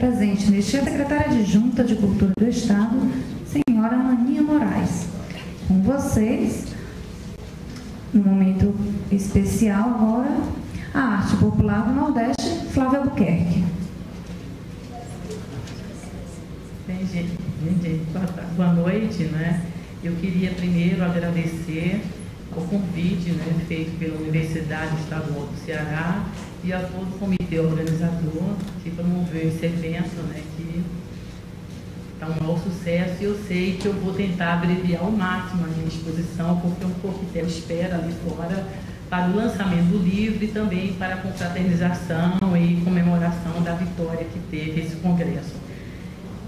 Presente neste a secretária adjunta de Cultura do Estado, senhora Maninha Moraes. Com vocês, no momento especial agora, a arte popular do Nordeste, Flávia Albuquerque. Bem, gente, boa noite, né? Eu queria primeiro agradecer o convite, né, feito pela Universidade Estadual do Ceará e a todo o comitê organizador que promoveu esse evento, né, que está um maior sucesso, e eu sei que eu vou tentar abreviar ao máximo a minha exposição, porque um coquetel espera ali fora para o lançamento do livro e também para a confraternização e comemoração da vitória que teve esse congresso.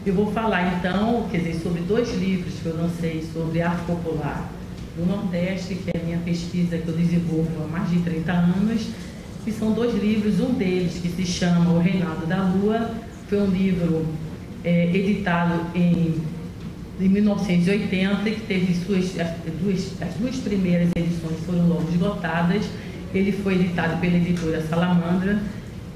Eu vou falar então, quer dizer, sobre 2 livros que eu lancei sobre arte popular do Nordeste, que é a minha pesquisa que eu desenvolvo há mais de 30 anos, e são 2 livros, um deles que se chama O Reinado da Lua, foi um livro editado em 1980, que teve as duas primeiras edições foram logo esgotadas. Ele foi editado pela editora Salamandra,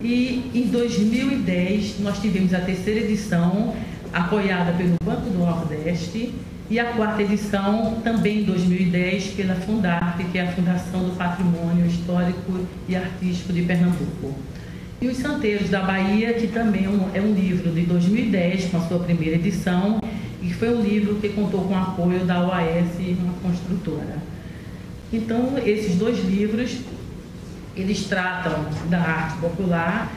e em 2010 nós tivemos a 3ª edição, apoiada pelo Banco do Nordeste, e a 4ª edição, também em 2010, pela Fundarte, que é a Fundação do Patrimônio Histórico e Artístico de Pernambuco. E Os Santeiros da Bahia, que também é um livro de 2010, com a sua primeira edição, e foi um livro que contou com o apoio da OAS, uma construtora. Então, esses 2 livros, eles tratam da arte popular,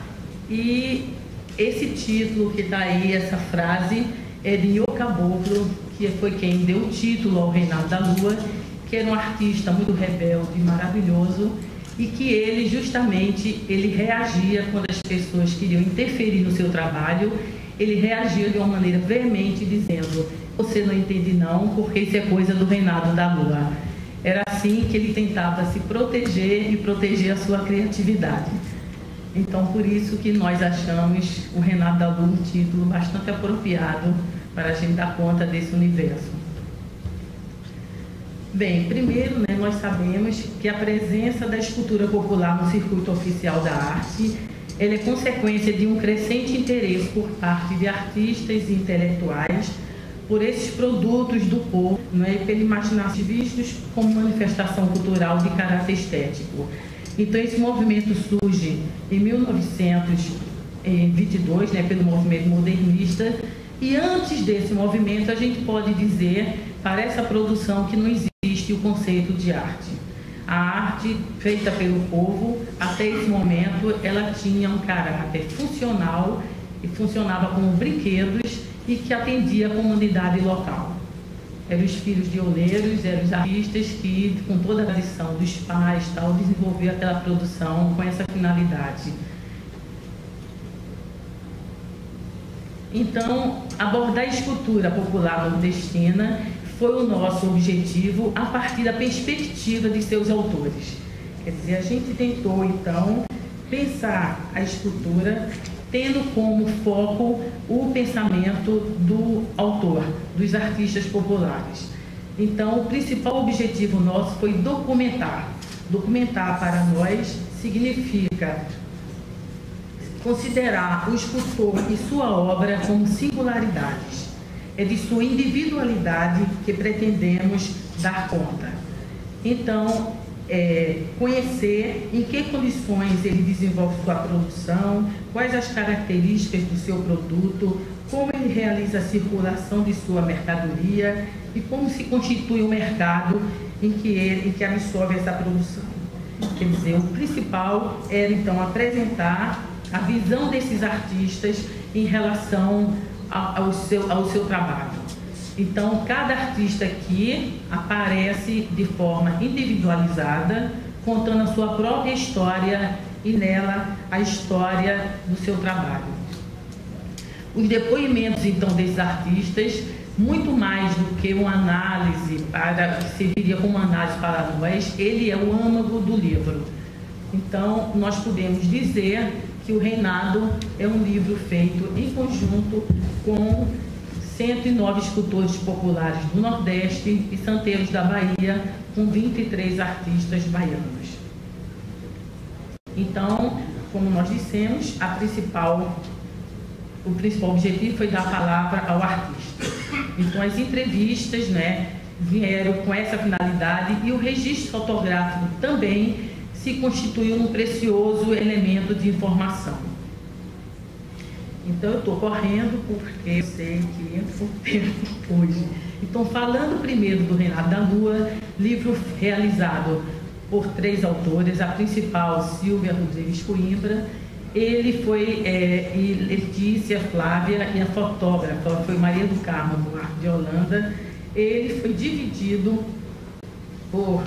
e esse título que está aí, essa frase, é de Nhô Caboclo, que foi quem deu o título ao Reinado da Lua, que era um artista muito rebelde e maravilhoso, e que ele, justamente, ele reagia quando as pessoas queriam interferir no seu trabalho, ele reagia de uma maneira veemente, dizendo: você não entende não, porque isso é coisa do Reinado da Lua. Era assim que ele tentava se proteger e proteger a sua criatividade. Então, por isso que nós achamos o Reinado da Lua um título bastante apropriado para a gente dar conta desse universo. Bem, primeiro, né, nós sabemos que a presença da escultura popular no circuito oficial da arte, ela é consequência de um crescente interesse por parte de artistas e intelectuais por esses produtos do povo, né, pelo imaginar-se vistos como manifestação cultural de caráter estético. Então, esse movimento surge em 1922, né, pelo movimento modernista, e antes desse movimento a gente pode dizer, para essa produção, que não existe o conceito de arte. A arte feita pelo povo, até esse momento, ela tinha um caráter funcional e funcionava como brinquedos e que atendia a comunidade local. Eram os filhos de oleiros, eram os artistas que, com toda a tradição dos pais, tal, desenvolveram aquela produção com essa finalidade. Então, abordar a escultura popular nordestina foi o nosso objetivo a partir da perspectiva de seus autores. Quer dizer, a gente tentou, então, pensar a escultura tendo como foco o pensamento do autor, dos artistas populares. Então, o principal objetivo nosso foi documentar. Documentar, para nós, significa considerar o escultor e sua obra como singularidades. É de sua individualidade que pretendemos dar conta. Então, conhecer em que condições ele desenvolve sua produção, quais as características do seu produto, como ele realiza a circulação de sua mercadoria e como se constitui o mercado em que absorve essa produção. Quer dizer, o principal era, então, apresentar a visão desses artistas em relação ao seu trabalho. Então, cada artista aqui aparece de forma individualizada, contando a sua própria história e nela a história do seu trabalho. Os depoimentos, então, desses artistas, muito mais do que uma análise, que serviria como análise para nós, ele é o âmago do livro. Então, nós podemos dizer que o Reinado é um livro feito em conjunto com 109 escultores populares do Nordeste e santeiros da Bahia, com 23 artistas baianos. Então, como nós dissemos, a principal o principal objetivo foi dar a palavra ao artista. Então, as entrevistas, né, vieram com essa finalidade, e o registro fotográfico também se constituiu um precioso elemento de informação. Então, eu estou correndo porque eu sei que entra por tempo hoje. Então, falando primeiro do Renato da Lua, livro realizado por 3 autores, a principal, Silvia Rodrigues Coimbra, ele foi Letícia Flávia, e a fotógrafa foi Maria do Carmo Duarte de Holanda. Ele foi dividido por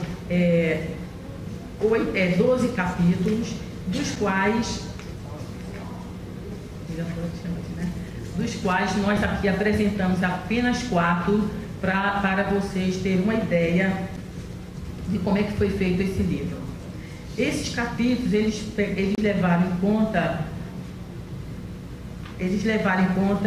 12 capítulos, dos quais nós aqui apresentamos apenas 4 para vocês terem uma ideia de como é que foi feito esse livro. Esses capítulos, eles levaram em conta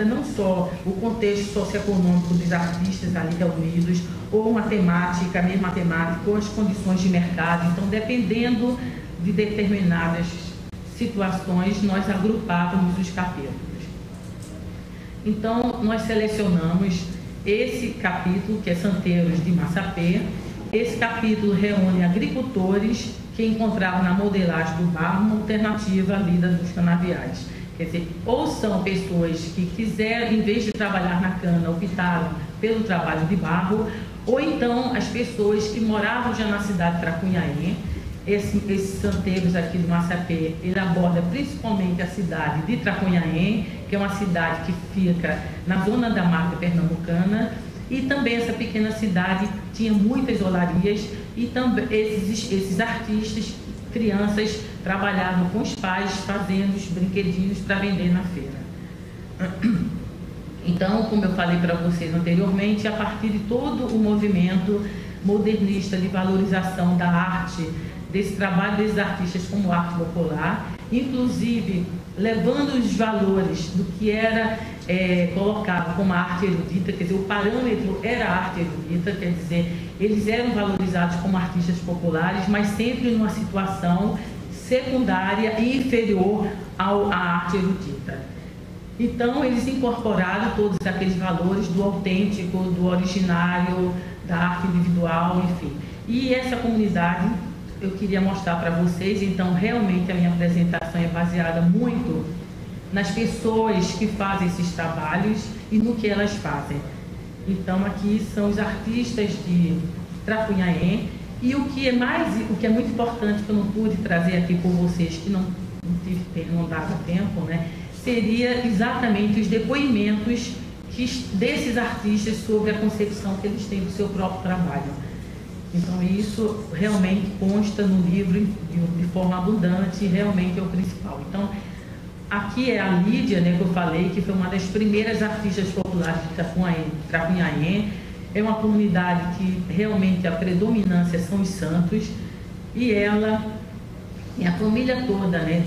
não só o contexto socioeconômico dos artistas ali reunidos, ou a mesma temática, ou as condições de mercado. Então, dependendo de determinadas situações, nós agrupávamos os capítulos. Então, nós selecionamos esse capítulo, que é Santeiros de Massapê. Esse capítulo reúne agricultores que encontraram na modelagem do barro uma alternativa à lida dos canaviais. Quer dizer, ou são pessoas que quiseram, em vez de trabalhar na cana, optaram pelo trabalho de barro, ou então as pessoas que moravam já na cidade de Tracunhaém. Esses santeiros aqui do Massapê, ele aborda principalmente a cidade de Tracunhaém, que é uma cidade que fica na zona da Mata Pernambucana, e também essa pequena cidade tinha muitas olarias, e também esses artistas, crianças, trabalhavam com os pais fazendo os brinquedinhos para vender na feira. Então, como eu falei para vocês anteriormente, a partir de todo o movimento modernista de valorização da arte, desse trabalho desses artistas como arte popular, inclusive levando os valores do que era colocado como arte erudita, quer dizer, o parâmetro era a arte erudita, quer dizer, eles eram valorizados como artistas populares, mas sempre numa situação secundária e inferior à arte erudita. Então, eles incorporaram todos aqueles valores do autêntico, do originário, da arte individual, enfim. E essa comunidade eu queria mostrar para vocês. Então, realmente a minha apresentação é baseada muito nas pessoas que fazem esses trabalhos e no que elas fazem. Então, aqui são os artistas de Tracunhaém, e o que é muito importante, que eu não pude trazer aqui por vocês, que não dava tempo, né, seria exatamente os depoimentos desses artistas sobre a concepção que eles têm do seu próprio trabalho. Então, isso realmente consta no livro de forma abundante, e realmente é o principal. Então, aqui é a Lídia, né, que eu falei, que foi uma das primeiras artistas populares de Tracunhaém. É uma comunidade que realmente a predominância são os santos, e ela e a família toda, né,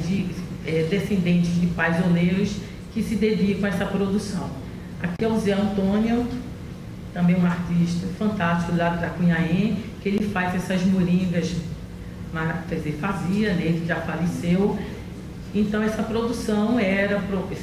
descendentes de pais oleiros que se dedicam a essa produção. Aqui é o Zé Antônio, também um artista fantástico lá de Tracunhaém, que ele faz essas moringas, fazia, né, ele já faleceu. Então, essa produção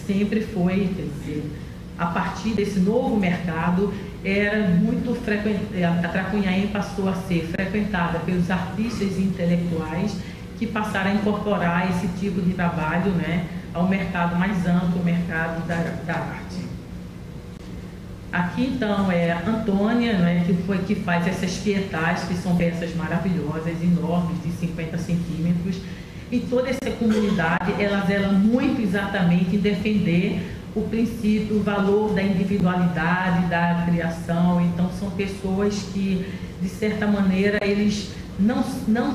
sempre foi, quer dizer, a partir desse novo mercado, era muito frequente. A Tracunhaém passou a ser frequentada pelos artistas e intelectuais que passaram a incorporar esse tipo de trabalho, né, ao mercado mais amplo, o mercado da arte. Aqui, então, é a Antônia, né, que faz essas pietas, que são peças maravilhosas, enormes, de 50 centímetros. E toda essa comunidade, ela zela muito exatamente em defender o princípio, o valor da individualidade, da criação. Então, são pessoas que, de certa maneira, eles não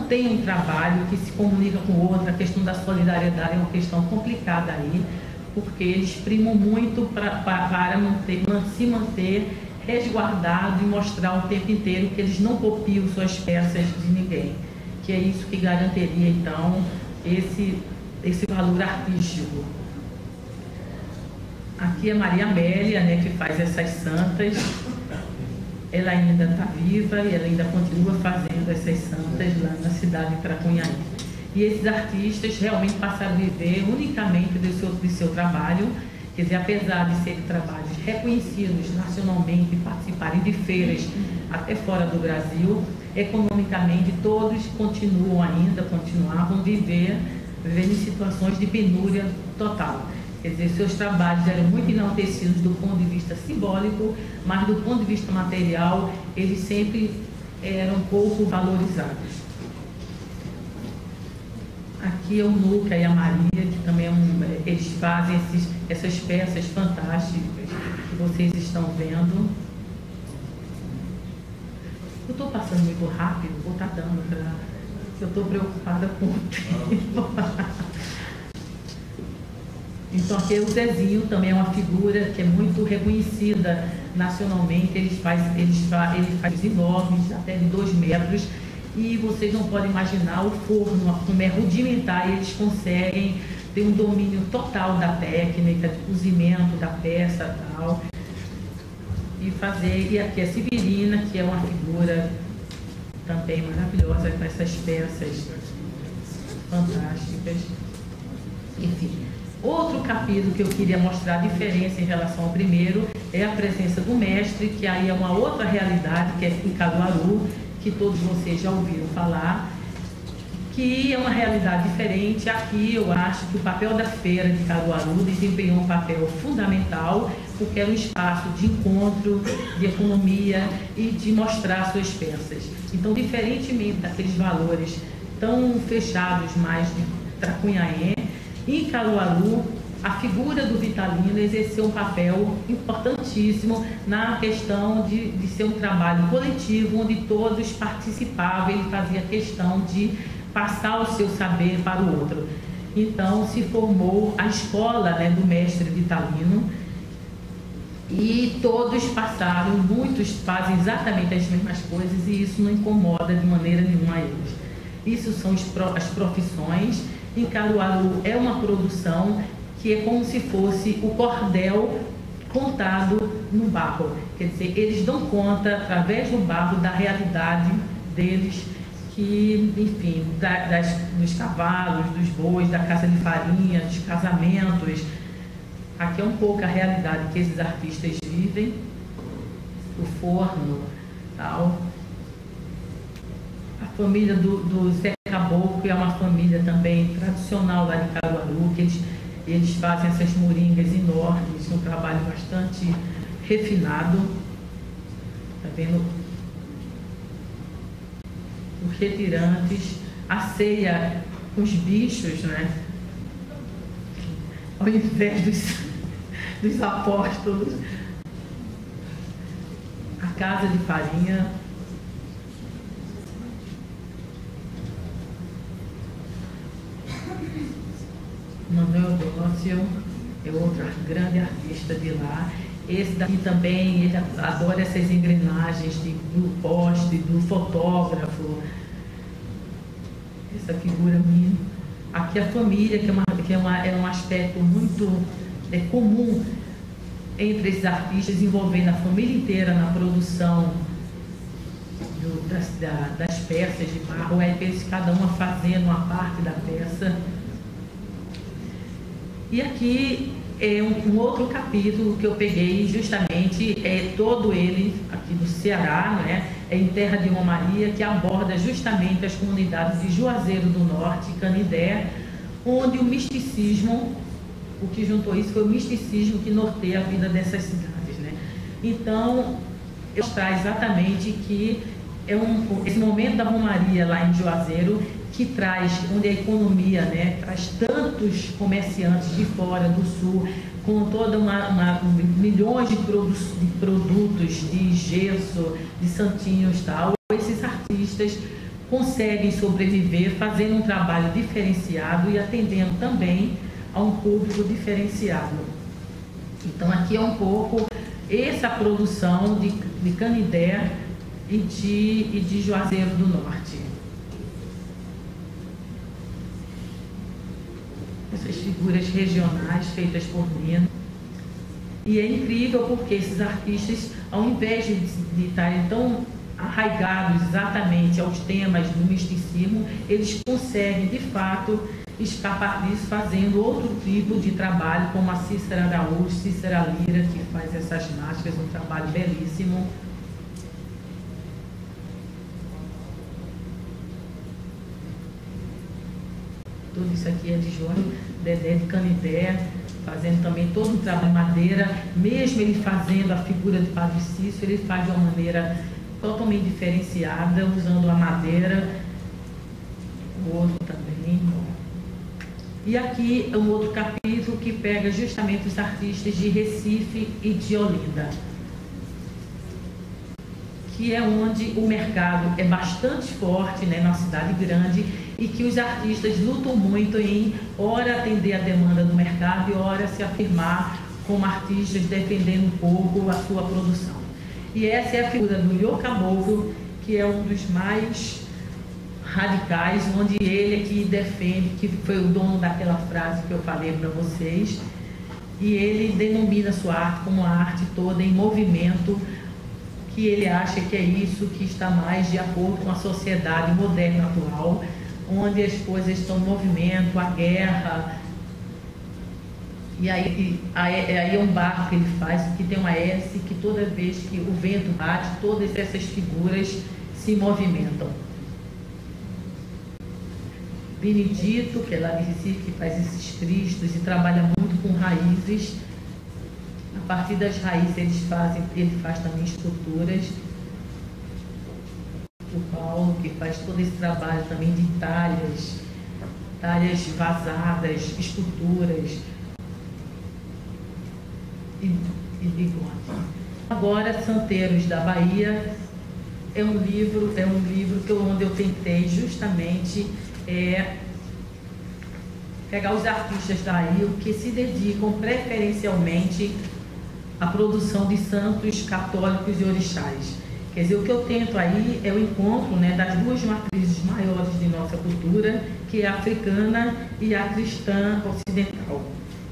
têm um trabalho que se comunica com o outro. A questão da solidariedade é uma questão complicada aí, porque eles primam muito para se manter resguardado e mostrar o tempo inteiro que eles não copiam suas peças de ninguém, que é isso que garantiria, então, esse valor artístico. Aqui é Maria Amélia, né, que faz essas santas. Ela ainda está viva e ela ainda continua fazendo essas santas lá na cidade de Tracunhaém. E esses artistas realmente passaram a viver unicamente do seu trabalho, Quer dizer, apesar de serem trabalhos reconhecidos nacionalmente e participarem de feiras até fora do Brasil, economicamente todos continuavam vivendo em situações de penúria total. Quer dizer, seus trabalhos eram muito enaltecidos do ponto de vista simbólico, mas do ponto de vista material, eles sempre eram pouco valorizados. Aqui é o Nuca e a Maria, que também eles fazem essas peças fantásticas que vocês estão vendo. Eu estou passando muito rápido, ou está dando para... Eu estou preocupada com o tempo. Então aqui é o Zezinho, também é uma figura que é muito reconhecida nacionalmente. Ele faz enormes, até de 2 metros. E vocês não podem imaginar o forno, como é rudimentar, e eles conseguem ter um domínio total da técnica, de cozimento da peça e tal. E aqui a Severina, que é uma figura também maravilhosa, com essas peças fantásticas. Enfim, outro capítulo que eu queria mostrar a diferença em relação ao primeiro é a presença do mestre, que aí é uma outra realidade, que é em Caruaru, que todos vocês já ouviram falar, que é uma realidade diferente. Aqui eu acho que o papel da feira de Caruaru desempenhou um papel fundamental, porque era um espaço de encontro, de economia e de mostrar suas peças. Então, diferentemente daqueles valores tão fechados mais de Tracunhaém, em Caruaru, a figura do Vitalino exerceu um papel importantíssimo na questão de ser um trabalho coletivo, onde todos participavam. Ele fazia questão de passar o seu saber para o outro. Então, se formou a escola, né, do mestre Vitalino, e todos passaram, muitos fazem exatamente as mesmas coisas, e isso não incomoda de maneira nenhuma eles. Isso são as profissões. Em Caruaru é uma produção que é como se fosse o cordel contado no barro. Quer dizer, eles dão conta, através do barro, da realidade deles, que, enfim, dos cavalos, dos bois, da casa de farinha, dos casamentos. Aqui é um pouco a realidade que esses artistas vivem, o forno, tal. A família do Zé Caboclo é uma família também tradicional lá de Caruaru, que eles fazem essas moringas enormes, um trabalho bastante refinado. Está vendo? Os retirantes, a ceia com os bichos, né? Ao invés dos apóstolos. A casa de farinha. Manuel Dócio é outro grande artista de lá. Esse daqui também, ele adora essas engrenagens do poste, do fotógrafo. Essa figura minha. Aqui a família, que é um aspecto muito comum entre esses artistas, envolvendo a família inteira na produção das peças de barro. Aí eles, cada uma fazendo uma parte da peça. E aqui é um outro capítulo que eu peguei, justamente, todo ele aqui do Ceará, né? É em Terra de Romaria, que aborda justamente as comunidades de Juazeiro do Norte e Canindé, onde o misticismo, o que juntou isso foi o misticismo que norteia a vida dessas cidades, né? Então, eu mostrar exatamente que esse momento da Romaria lá em Juazeiro, que traz, onde a economia, né, traz tantos comerciantes de fora, do sul, com toda milhões de produtos de gesso, de santinhos e tal. Esses artistas conseguem sobreviver fazendo um trabalho diferenciado e atendendo também a um público diferenciado. Então aqui é um pouco essa produção de Canindé e de Juazeiro do Norte. Essas figuras regionais feitas por Nino. E é incrível porque esses artistas, ao invés de estarem tão arraigados exatamente aos temas do misticismo, eles conseguem, de fato, escapar disso fazendo outro tipo de trabalho, como a Cícera Araújo, Cícera Lira, que faz essas máscaras, um trabalho belíssimo. Tudo isso aqui é de Jônio Dedé de Canidé, fazendo também todo um trabalho de madeira. Mesmo ele fazendo a figura de Padre Cícero, ele faz de uma maneira totalmente diferenciada, usando a madeira. O outro também. E aqui é um outro capítulo que pega justamente os artistas de Recife e de Olinda, que é onde o mercado é bastante forte, né, na cidade grande, e que os artistas lutam muito em, ora, atender a demanda do mercado e, ora, se afirmar como artistas, defendendo um pouco a sua produção. E essa é a figura do Io Caboclo, que é um dos mais radicais, onde ele é que defende, que foi o dono daquela frase que eu falei para vocês, e ele denomina sua arte como a arte toda em movimento, que ele acha que é isso que está mais de acordo com a sociedade moderna atual, onde as coisas estão em movimento, a guerra. E aí é um barco que ele faz, que tem uma hélice, que toda vez que o vento bate, todas essas figuras se movimentam. Benedito, que é lá de Recife, que faz esses cristos e trabalha muito com raízes. A partir das raízes ele faz também esculturas. O Paulo, que faz todo esse trabalho também de talhas vazadas, esculturas e bigode. Agora, Santeiros da Bahia é um livro onde eu tentei justamente pegar os artistas daí que se dedicam preferencialmente à produção de santos católicos e orixás. Quer dizer, o que eu tento aí é o encontro, né, das duas matrizes maiores de nossa cultura, que é a africana e a cristã ocidental.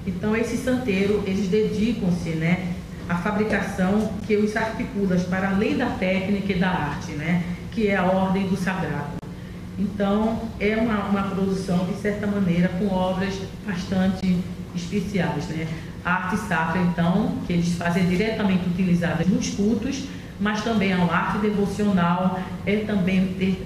Então, esse santeiro, eles dedicam-se, né, à fabricação que os articula para além da técnica e da arte, né, que é a ordem do sagrado. Então, é uma produção, de certa maneira, com obras bastante especiais, né? A arte sacra, então, que eles fazem diretamente utilizadas nos cultos, mas também é uma arte devocional,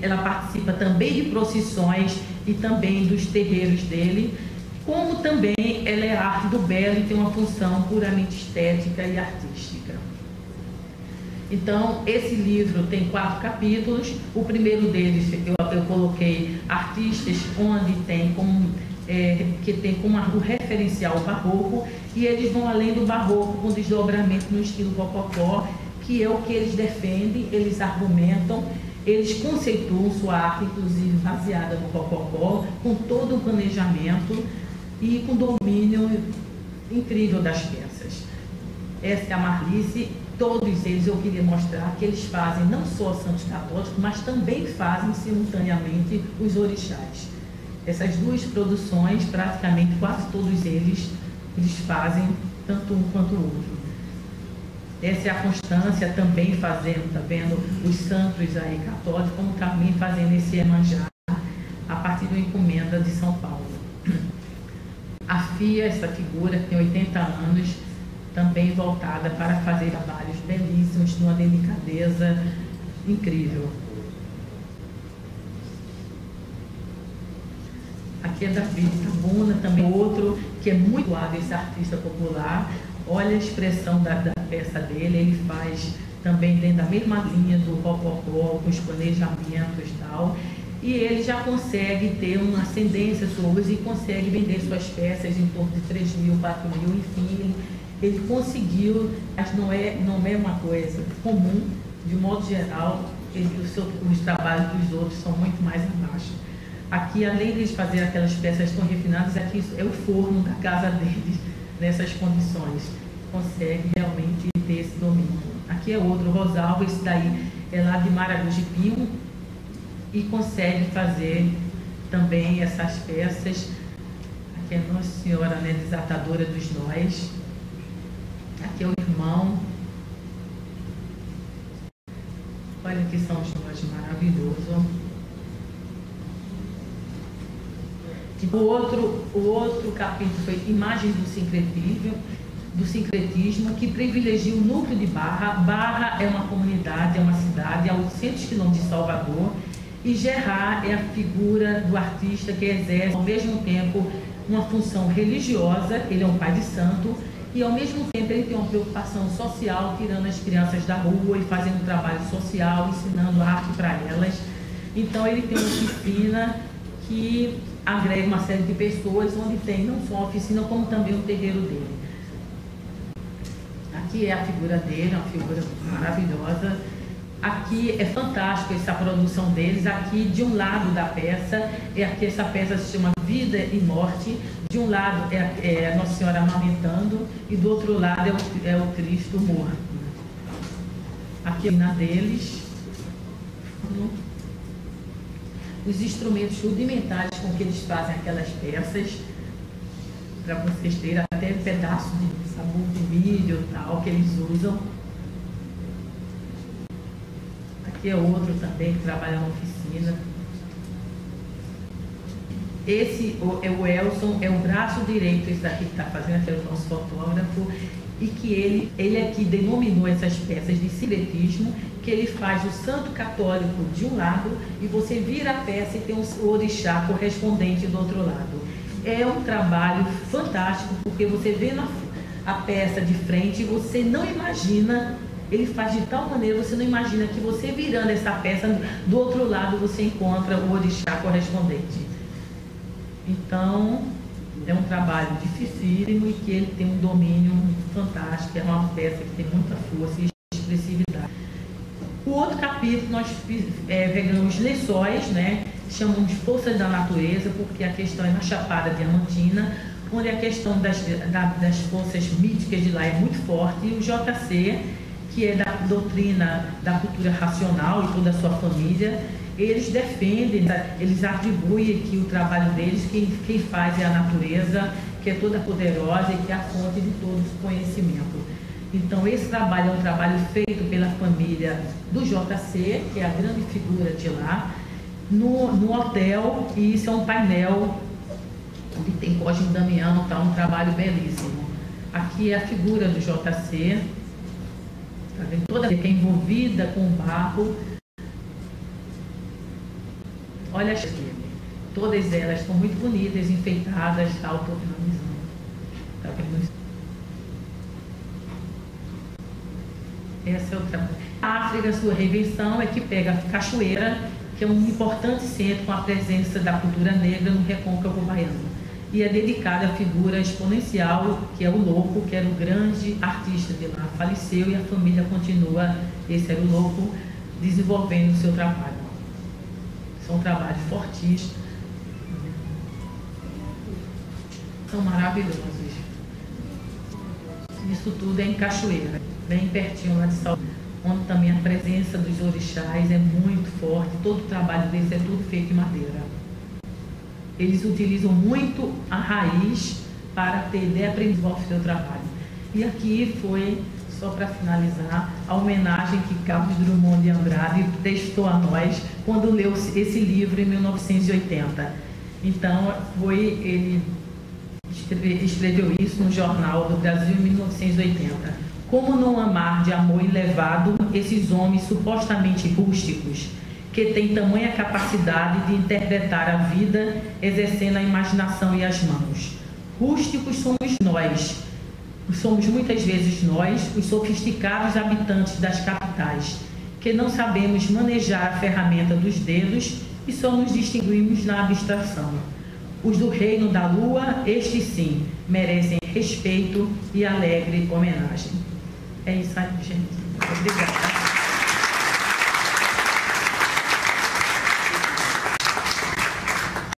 ela participa também de procissões e também dos terreiros dele, como também ela é a arte do belo e tem uma função puramente estética e artística. Então, esse livro tem 4 capítulos. O primeiro deles eu coloquei artistas onde tem como que tem como o referencial o barroco, e eles vão além do barroco com desdobramento no estilo rococó, que é o que eles defendem, eles argumentam, eles conceituam sua arte, inclusive baseada no rococó, com todo o planejamento e com domínio incrível das peças. Essa é a Marlice. Todos eles eu queria mostrar que eles fazem não só santos católicos, mas também fazem simultaneamente os orixás. Essas duas produções, praticamente quase todos eles fazem tanto um quanto o outro. Essa é a Constância também fazendo, tá vendo, os santos aí católicos, como também fazendo esse Iemanjá a partir da encomenda de São Paulo. A Fia, essa figura que tem 80 anos, também voltada para fazer trabalhos belíssimos, de uma delicadeza incrível. Aqui é David Tabuna, também outro que é muito lado esse artista popular. Olha a expressão da peça dele, ele faz também dentro da mesma linha do rococó, com os planejamentos e tal. E ele já consegue ter uma ascendência sobre e consegue vender suas peças em torno de 3 mil, 4 mil, enfim. Ele conseguiu, mas não é uma coisa comum, de modo geral, os trabalhos dos outros são muito mais abaixo. Aqui, além de eles fazerem aquelas peças tão refinadas, aqui é o forno da casa deles, nessas condições. Consegue realmente ter esse domínio. Aqui é outro, Rosalvo, esse daí é lá de Maragogi-Pinho, e consegue fazer também essas peças. Aqui é Nossa Senhora, né, desatadora dos nós. Aqui é o irmão. Olha que são os nós maravilhosos. O outro capítulo foi Imagens do sincretismo, que privilegia o núcleo de Barra. Barra é uma comunidade, é uma cidade a 800 quilômetros de Salvador, e Gerard é a figura do artista que exerce ao mesmo tempo uma função religiosa. Ele é um pai de santo e ao mesmo tempo ele tem uma preocupação social, tirando as crianças da rua e fazendo trabalho social, ensinando arte para elas. Então ele tem uma oficina que agrega uma série de pessoas, onde tem não só a oficina, como também o terreiro dele. Aqui é a figura dele, uma figura maravilhosa. Aqui é fantástico essa produção deles. Aqui, de um lado da peça, aqui essa peça se chama Vida e Morte. De um lado é a Nossa Senhora amamentando e do outro lado é o Cristo morto. Aqui é a oficina deles. Os instrumentos rudimentares com que eles fazem aquelas peças, para vocês terem até pedaço de sabor de milho e tal que eles usam. Aqui é outro também que trabalha na oficina. Esse é o Elson, é o braço direito, esse daqui que está fazendo, aquele nosso fotógrafo, e que ele aqui denominou essas peças de sincretismo, que ele faz o santo católico de um lado e você vira a peça e tem o orixá correspondente do outro lado. É um trabalho fantástico, porque você vê a peça de frente e você não imagina, ele faz de tal maneira, você não imagina que você virando essa peça, do outro lado você encontra o orixá correspondente. Então, é um trabalho dificílimo e que ele tem um domínio muito fantástico, é uma peça que tem muita força e expressividade. O outro capítulo nós pegamos lençóis, né? Chamamos de forças da natureza, porque a questão é na Chapada Diamantina, onde a questão das forças míticas de lá é muito forte, e o JC, que é da doutrina da cultura racional e toda a sua família, eles defendem, eles atribuem que o trabalho deles, quem faz é a natureza, que é toda poderosa e que é a fonte de todo o conhecimento. Então, esse trabalho é um trabalho feito pela família do JC, que é a grande figura de lá, no hotel, e isso é um painel onde tem Cosme Damião, tá um trabalho belíssimo. Aqui é a figura do JC, tá vendo? Toda que é envolvida com o barro. Olha aqui, todas elas estão muito bonitas, enfeitadas, tal, estou finalizando. Tá vendo isso? Essa é outra. A África, sua reinvenção é que pega a Cachoeira, que é um importante centro com a presença da cultura negra no recôncavo baiano. E é dedicada à figura exponencial, que é o Louco, que era o grande artista de lá. Faleceu e a família continua, esse era o Louco, desenvolvendo o seu trabalho. São trabalhos fortíssimos. São maravilhosos. Isso tudo é em Cachoeira, bem pertinho lá de Salvador, onde também a presença dos orixás é muito forte. Todo o trabalho deles é tudo feito em madeira. Eles utilizam muito a raiz para ter ideia para desenvolver o seu trabalho. E aqui foi, só para finalizar, a homenagem que Carlos Drummond de Andrade prestou a nós quando leu esse livro em 1980. Então, ele escreveu isso no Jornal do Brasil em 1980. Como não amar de amor elevado esses homens supostamente rústicos, que têm tamanha capacidade de interpretar a vida, exercendo a imaginação e as mãos. Rústicos somos muitas vezes nós, os sofisticados habitantes das capitais, que não sabemos manejar a ferramenta dos dedos e só nos distinguimos na abstração. Os do reino da lua, estes sim, merecem respeito e alegre homenagem. É isso aí, gente. Obrigada.